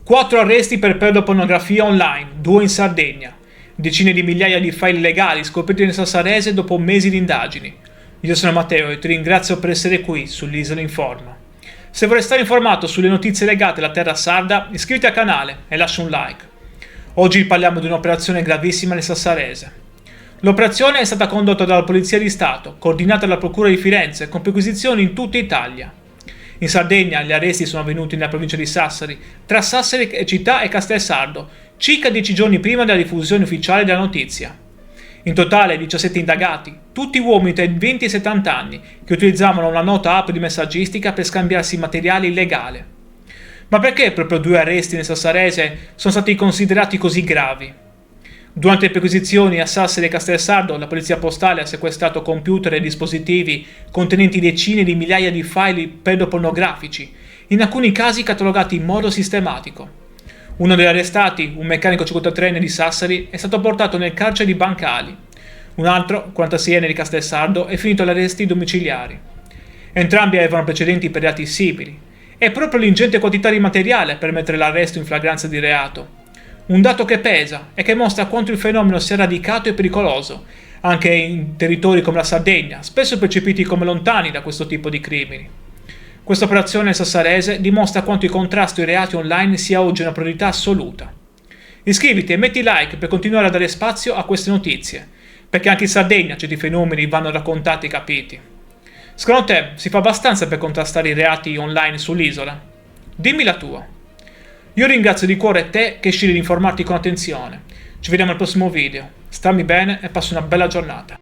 4 arresti per pedopornografia online, 2 in Sardegna. Decine di migliaia di file legali scoperti nel Sassarese dopo mesi di indagini. Io sono Matteo e ti ringrazio per essere qui sull'Isola Informa. Se vorrei stare informato sulle notizie legate alla terra sarda, iscriviti al canale e lascia un like. Oggi parliamo di un'operazione gravissima nel Sassarese. L'operazione è stata condotta dalla Polizia di Stato, coordinata dalla Procura di Firenze, con perquisizioni in tutta Italia. In Sardegna gli arresti sono avvenuti nella provincia di Sassari, tra Sassari città e Castelsardo, circa 10 giorni prima della diffusione ufficiale della notizia. In totale 17 indagati, tutti uomini tra i 20 e i 70 anni, che utilizzavano una nota app di messaggistica per scambiarsi materiale illegale. Ma perché proprio 2 arresti nel Sassarese sono stati considerati così gravi? Durante le perquisizioni a Sassari e Castelsardo, la polizia postale ha sequestrato computer e dispositivi contenenti decine di migliaia di file pedopornografici, in alcuni casi catalogati in modo sistematico. Uno degli arrestati, un meccanico 53enne di Sassari, è stato portato nel carcere di Bancali. Un altro, 46enne di Castelsardo, è finito agli arresti domiciliari. Entrambi avevano precedenti per reati simili. È proprio l'ingente quantità di materiale a permettere l'arresto in flagranza di reato. Un dato che pesa e che mostra quanto il fenomeno sia radicato e pericoloso, anche in territori come la Sardegna, spesso percepiti come lontani da questo tipo di crimini. Questa operazione sassarese dimostra quanto il contrasto ai reati online sia oggi una priorità assoluta. Iscriviti e metti like per continuare a dare spazio a queste notizie, perché anche in Sardegna certi fenomeni vanno raccontati e capiti. Secondo te si fa abbastanza per contrastare i reati online sull'isola? Dimmi la tua. Io ringrazio di cuore te che scegli di informarti con attenzione. Ci vediamo al prossimo video. Stammi bene e passi una bella giornata.